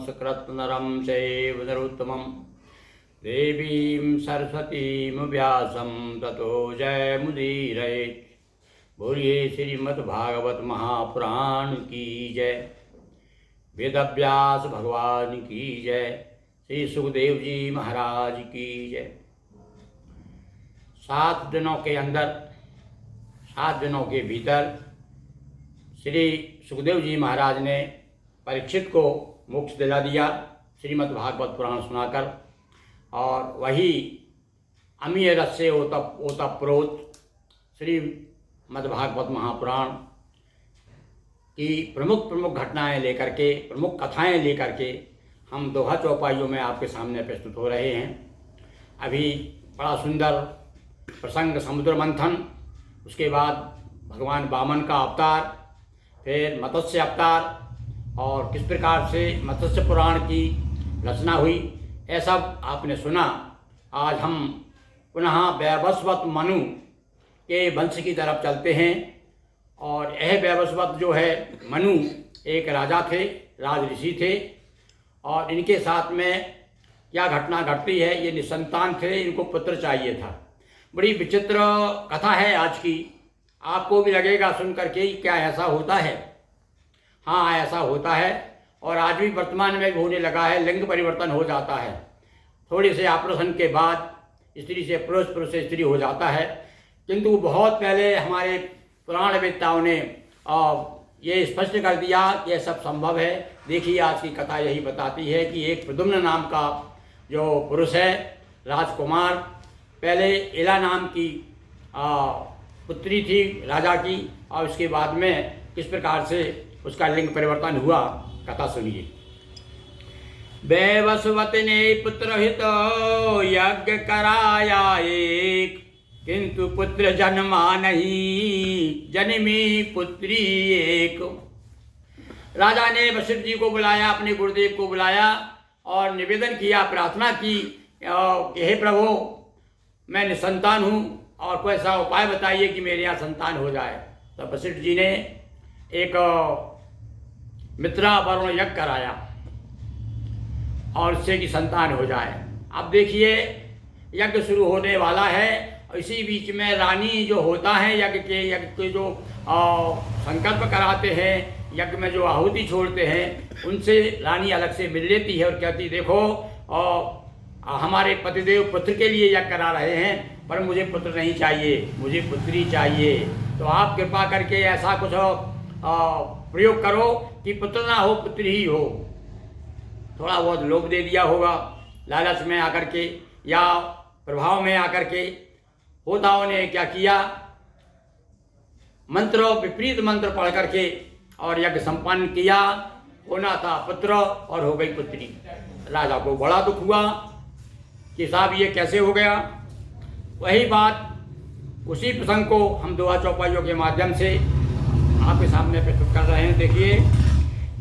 संस्कृत नरम चैव नरोत्तमं देवीं सरस्वतीं व्यासं ततो जयमुदीरयेत्। बोलिए श्रीमद्भागवत महापुराण की जय। वेदव्यास भगवान की जय। श्री सुखदेव जी महाराज की जय। 7 दिनों के अंदर, 7 दिनों के भीतर श्री सुखदेव जी महाराज ने परीक्षित को मोक्ष दिला दिया श्रीमद्भागवत पुराण सुनाकर। और वही अमीय रस से ओतप्रोत श्रीमद्भागवत महापुराण की प्रमुख घटनाएं लेकर के, प्रमुख कथाएं लेकर के हम दोहा चौपाइयों में आपके सामने प्रस्तुत हो रहे हैं। अभी बड़ा सुंदर प्रसंग समुद्र मंथन, उसके बाद भगवान वामन का अवतार, फिर मत्स्य अवतार और किस प्रकार से मत्स्य पुराण की रचना हुई, यह सब आपने सुना। आज हम पुनः वैवस्वत मनु के वंश की तरफ चलते हैं। और यह वैवस्वत जो है, मनु एक राजा थे, राज ऋषि थे। और इनके साथ में क्या घटना घटती है, ये निसंतान थे, इनको पुत्र चाहिए था। बड़ी विचित्र कथा है आज की। आपको भी लगेगा सुन करके क्या ऐसा होता है। हाँ, ऐसा होता है और आज भी वर्तमान में भी होने लगा है। लिंग परिवर्तन हो जाता है, थोड़े से ऑपरेशन के बाद स्त्री से पुरुष, पुरुष से स्त्री हो जाता है। किंतु बहुत पहले हमारे पुराणवेत्ताओं ने ये स्पष्ट कर दिया कि यह सब संभव है। देखिए, आज की कथा यही बताती है कि एक प्रद्युम्न नाम का जो पुरुष है, राजकुमार, पहले इला नाम की पुत्री थी राजा की, और उसके बाद में किस प्रकार से उसका लिंग परिवर्तन हुआ, कथा सुनिए। वैवस्वत ने पुत्र हित यज्ञ कराया एक, किंतु पुत्र जन्मा नहीं, जन्मी पुत्री एक। राजा ने वशिष्ठ जी को बुलाया, अपने गुरुदेव को बुलाया और निवेदन किया, प्रार्थना की कि हे प्रभु, मैं निसंतान हूँ और कोई ऐसा उपाय बताइए कि मेरे यहाँ संतान हो जाए। तो वशिष्ठ जी ने एक मित्रा वरुण यज्ञ कराया और इससे कि संतान हो जाए। अब देखिए, यज्ञ शुरू होने वाला है और इसी बीच में रानी जो होता है, यज्ञ के जो संकल्प कराते हैं, यज्ञ में जो आहुति छोड़ते हैं, उनसे रानी अलग से मिल लेती है और कहती, देखो हमारे पतिदेव पुत्र के लिए यज्ञ करा रहे हैं, पर मुझे पुत्र नहीं चाहिए, मुझे पुत्री चाहिए। तो आप कृपा करके ऐसा कुछ प्रयोग करो कि पुत्र ना हो, पुत्री ही हो। थोड़ा बहुत लोभ दे दिया होगा, लालच में आकर के या प्रभाव में आकर के। होताओं ने क्या किया, विपरीत मंत्र पढ़ करके और यज्ञ संपन्न किया। होना था पुत्र और हो गई पुत्री। राजा को बड़ा दुख हुआ कि साहब ये कैसे हो गया। वही बात, उसी प्रसंग को हम दोहा चौपाइयों के माध्यम से आपके सामने प्रस्तुत कर रहे हैं। देखिए,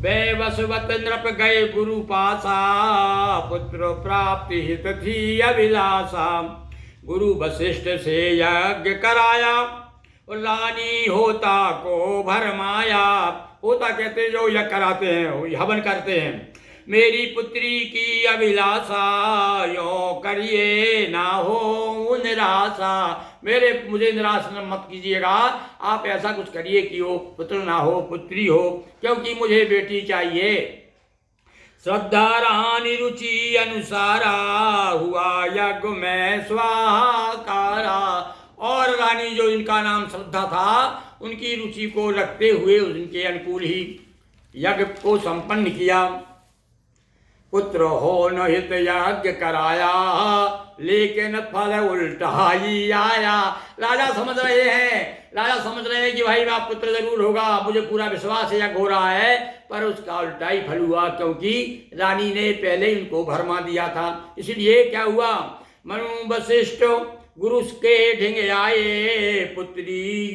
वैवस्वत नृप गए गुरु पासा, पुत्र प्राप्ति हित थी अभिलाषा। गुरु वशिष्ठ से यज्ञ कराया, और रानी होता को भरमाया। होता कहते जो यज्ञ कराते हैं, हवन करते हैं। मेरी पुत्री की अभिलाषा, यो करिए ना हो निराशा। मुझे निराश मत कीजिएगा, आप ऐसा कुछ करिए कि वो पुत्र ना हो, पुत्री हो, क्योंकि मुझे बेटी चाहिए। श्रद्धा रानी रुचि अनुसारा, हुआ यज्ञ में स्वाहाकारा। और रानी जो इनका नाम श्रद्धा था, उनकी रुचि को रखते हुए उनके अनुकूल ही यज्ञ को संपन्न किया। पुत्र हो न हित यज्ञ कराया, लेकिन फल उल्टा ही आया। राजा समझ रहे हैं कि भाई मेरा पुत्र जरूर होगा, मुझे पूरा विश्वास है, यज्ञ हो रहा है, पर उसका उल्टा ही फल हुआ, क्योंकि रानी ने पहले इनको भरमा दिया था। इसलिए क्या हुआ, मनु वशिष्ठ गुरु के ढिंग आए, पुत्री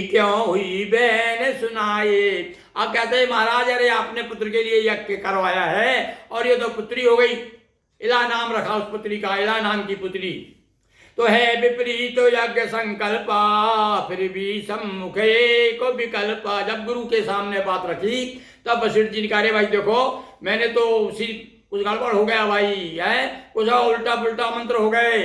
क्यों हुई बहन सुनाए। अब कहते हैं महाराज, अरे आपने पुत्र के लिए यज्ञ करवाया है और ये तो पुत्री हो गई। इला नाम रखा उस पुत्री का, इला नाम की पुत्री। तो है विपरीत यज्ञ संकल्पा, फिर भी सम्मुखे को विकल्पा। जब गुरु के सामने बात रखी तब वशिष्ठ जी ने कहा, भाई देखो मैंने तो उसी कुछ गड़बड़ हो गया भाई, है कुछ उल्टा पुल्टा मंत्र हो गए।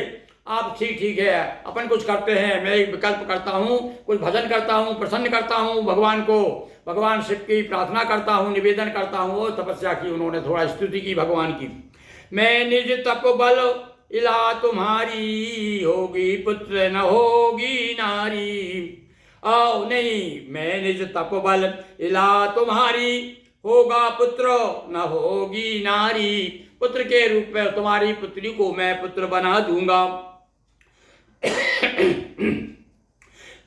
आप ठीक है, अपन कुछ करते हैं, मैं एक विकल्प करता हूँ, कुछ भजन करता हूँ, प्रसन्न करता हूँ भगवान को, भगवान शिव की प्रार्थना करता हूँ, निवेदन करता हूँ। और तपस्या की उन्होंने, थोड़ा स्तुति की भगवान की। मैं निज तप बल इला तुम्हारी, होगी पुत्र न होगी नारी। आओ नहीं, मैं निज तप बल इला तुम्हारी, होगा पुत्र न होगी नारी। पुत्र के रूप में तुम्हारी पुत्री को मैं पुत्र बना दूंगा।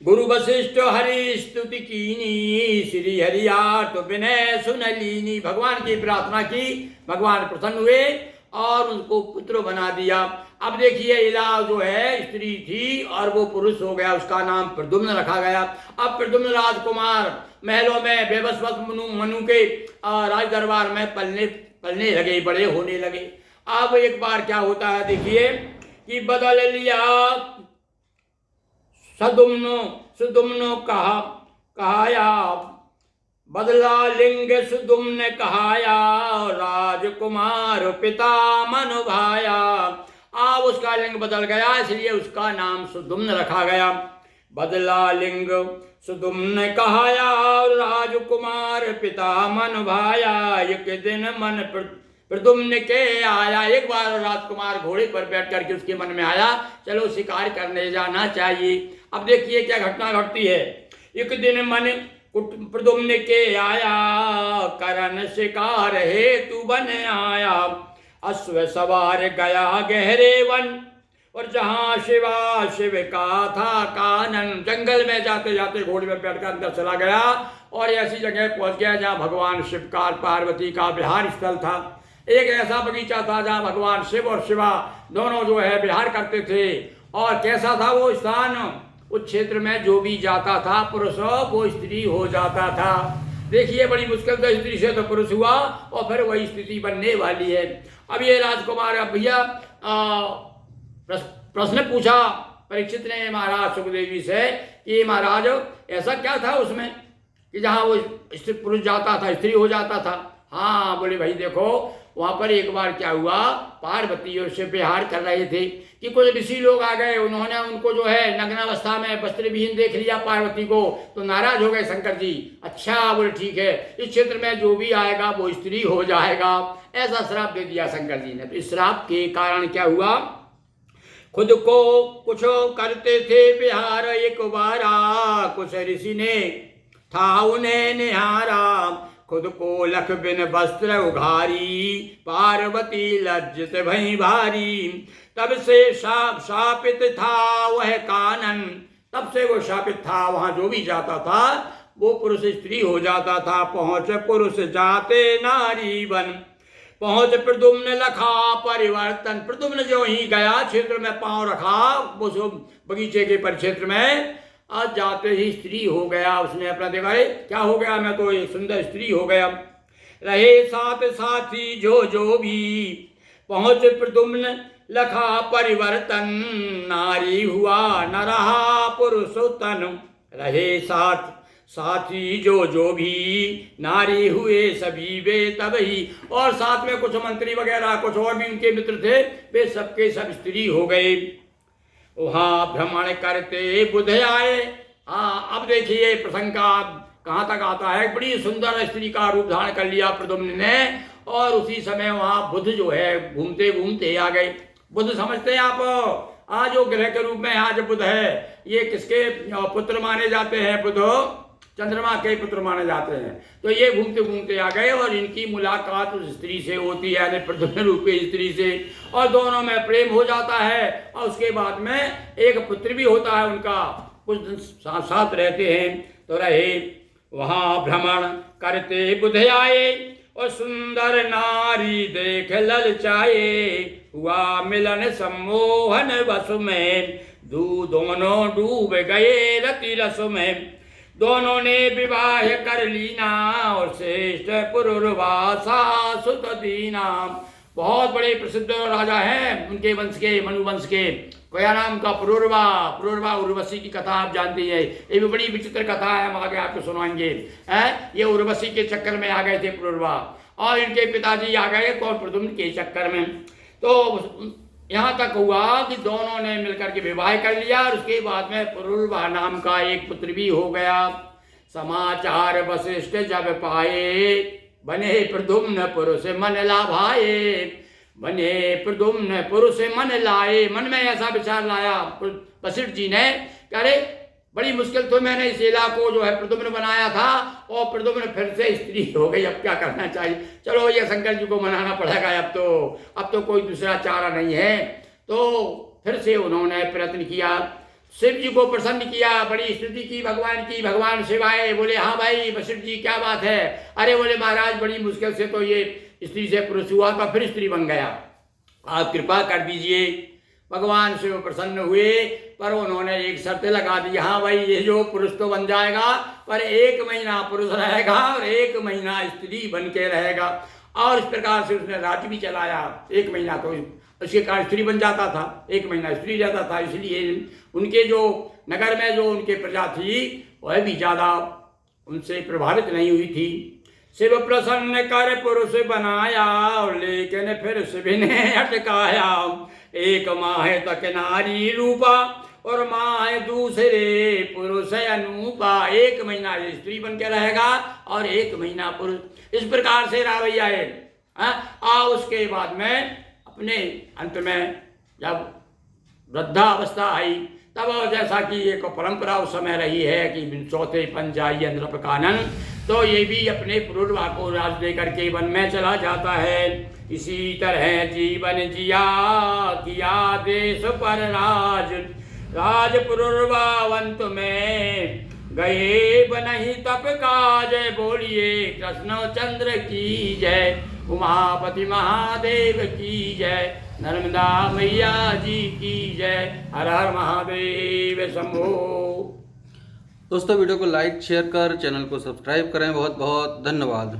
गुरु वशिष्ठ हरि स्तुति कीनी, श्री हरियार्थ विनय सुन लीनी। भगवान की प्रार्थना की, भगवान प्रसन्न हुए और उनको पुत्र बना दिया। अब देखिए, इला जो है स्त्री थी और वो पुरुष हो गया, उसका नाम प्रद्युम्न रखा गया। अब प्रद्युम्न राजकुमार महलों में बेबसवत मनु के राज दरबार में पलने लगे, बड़े होने लगे। अब एक बार क्या होता है देखिए कि बदल लिया सुदुम्नो कहाया, बदला लिंग सुदुम्न कहाया, राजकुमार पिता मनु भाया। अब उसका लिंग बदल गया, इसलिए उसका नाम सुदुम्न रखा गया। बदला लिंग सुदुम्न कहाया, राजकुमार पिता मन भाया। एक दिन मन प्रद्युम्न के आया, एक बार राजकुमार घोड़े पर बैठ करके उसके मन में आया, चलो शिकार करने जाना चाहिए। अब देखिए क्या घटना घटती है। एक दिन मन प्रद्युम्न के आया, करन शिकार हेतु बन आया। अश्व सवार गया गहरे वन, और जहाँ शिव का था कानन। जंगल में जाते जाते घोड़े में बैठकर अंदर चला गया और ऐसी जगह पहुंच गया जहाँ भगवान शिव का पार्वती का विहार स्थल था। एक ऐसा बगीचा था जहाँ भगवान शिव और शिवा दोनों जो है विहार करते थे। और कैसा था वो स्थान, उस क्षेत्र में जो भी जाता था पुरुष, वो स्त्री हो जाता था। देखिए बड़ी मुश्किल से स्त्री से तो पुरुष हुआ और फिर वही स्थिति बनने वाली है। अब ये राजकुमार, अब भैया प्रश्न पूछा परीक्षित ने महाराज सुखदेव से कि महाराज ऐसा क्या था उसमें कि जहाँ वो पुरुष जाता था स्त्री हो जाता था। हाँ, बोले भाई देखो वहाँ पर एक बार क्या हुआ, पार्वती और शिव विहार कर रहे थे कि कुछ ऋषि लोग आ गए, उन्होंने उनको जो है नग्नावस्था में वस्त्र विहीन देख लिया पार्वती को, तो नाराज हो गए शंकर जी। अच्छा, बोले ठीक है, इस क्षेत्र में जो भी आएगा वो स्त्री हो जाएगा, ऐसा श्राप दे दिया शंकर जी ने। तो इस श्राप के कारण क्या हुआ, खुद को कुछ करते थे विहार एक बारा, कुछ ऋषि ने था उन्हें निहारा। खुद को लख बिन वस्त्र उघारी, पार्वती लज्जित भई भारी। तब से शापित था वह कानन, तब से वो शापित था, वहां जो भी जाता था वो पुरुष स्त्री हो जाता था। पहुंच पुरुष जाते नारी बन, पहुंच प्रद्युम्न लखा परिवर्तन। प्रद्युम्न जो ही गया क्षेत्र में पांव रखा वो बगीचे के परिक्षेत्र में, आज जाते ही स्त्री हो गया। उसने अपना देखा, क्या हो गया, मैं तो एक सुंदर स्त्री हो गया। रहे साथ साथी जो भी, पहुंच प्रद्युम्न लखा परिवर्तन। नारी हुआ न रहा पुरुष तन, रहे साथ साथी जो भी, नारी हुए सभी वे तभी। और साथ में कुछ मंत्री वगैरह कुछ और भी उनके मित्र थे, वे सबके सब स्त्री हो गए। वहाँ भ्रमण करते बुध आए। हाँ, अब देखिए प्रसंग का कहाँ तक आता है। बड़ी सुंदर स्त्री का रूप धारण कर लिया प्रद्युम्न ने, और उसी समय वहाँ बुध जो है घूमते घूमते आ गए। बुध समझते हैं आप, आज जो ग्रह के रूप में आज बुध है, ये किसके पुत्र माने जाते हैं, बुध चंद्रमा के पुत्र माने जाते हैं। तो ये घूमते घूमते आ गए और इनकी मुलाकात उस स्त्री से होती है, यानी प्रद्युम्न रूपी स्त्री से, और दोनों में प्रेम हो जाता है। और उसके बाद में एक पुत्र भी होता है उनका, कुछ दिन साथ साथ रहते हैं। तो रहे वहाँ भ्रमण करते बुध आए, और सुंदर नारी देख ललचाए। हुआ मिलन सम्मोहन वसु में, दोनों डूब गए रति रस में। दोनों ने विवाह कर लीना, और श्रेष्ठ पुरुरवासा सुत दीना। बहुत बड़े प्रसिद्ध राजा हैं उनके वंश के, मनु वंश के, क्या नाम का पुरूरवा उर्वशी की कथा आप जानती है। ये भी बड़ी विचित्र कथा है, हम आगे आपको सुनाएंगे। ये उर्वशी के चक्कर में आ गए थे पुरूरवा, और इनके पिताजी आ गए कौन, प्रद्युम्न के चक्कर में। तो यहाँ तक हुआ कि दोनों ने मिलकर के विवाह कर लिया, और उसके बाद में पुरूरवा नाम का एक पुत्र भी हो गया। समाचार वशिष्ठ जब पाए, बने प्रद्युम्न पुरुष मन लाभाए। बने प्रद्युम्न पुरुष मन लाए, मन में ऐसा विचार लाया वशिष्ठ जी ने, अरे बड़ी मुश्किल तो मैंने इस लीला को जो है प्रद्युम्न बनाया था, और प्रद्युम्न फिर से स्त्री हो गई, अब क्या करना चाहिए। चलो ये शंकर जी को मनाना पड़ेगा, अब तो कोई दूसरा चारा नहीं है। तो फिर से उन्होंने प्रयत्न किया, शिव जी को प्रसन्न किया, बड़ी स्तुति की भगवान की। भगवान शिव आए, बोले हाँ भाई वशिष्ठ जी क्या बात है। अरे बोले महाराज बड़ी मुश्किल से तो ये स्त्री से पुरुष हुआ था, फिर स्त्री बन गया, आप कृपा कर दीजिए। भगवान शिव प्रसन्न हुए, पर उन्होंने एक शर्त लगा दी, हाँ भाई ये जो पुरुष तो बन जाएगा, पर 1 महीना पुरुष रहेगा और 1 महीना स्त्री बन के रहेगा। और इस प्रकार से उसने राज्य भी चलाया। 1 महीना तो उसके कारण स्त्री बन जाता था, 1 महीना स्त्री जाता था। इसलिए उनके जो नगर में जो उनके प्रजा थी वह भी ज़्यादा उनसे प्रभावित नहीं हुई थी। शिव प्रसन्न कर पुरुष बनाया, लेकिन फिर शिव ने अटकाया। 1 माह तक नारी रूपा, और माह दूसरे पुरुष अनूपा। 1 महीना ये स्त्री बन के रहेगा और 1 महीना पुरुष। इस प्रकार से रावैया है। उसके बाद में अपने अंत में जब वृद्धावस्था आई, तब जैसा कि एक परंपरा उस समय रही है कि चौथे पंचाई नृप कानन, तो ये भी अपने पुरूरवा को राज लेकर के वन में चला जाता है। इसी तरह जीवन जिया, किया देश पर राज पुरूरवावंत में, गए बनहि तप काज। बोलिए कृष्णचंद्र की जय, उमापति महादेव की जय, नर्मदा मैया जी की जय। हर हर महादेव शंभो। दोस्तों वीडियो को लाइक शेयर कर चैनल को सब्सक्राइब करें। बहुत बहुत धन्यवाद।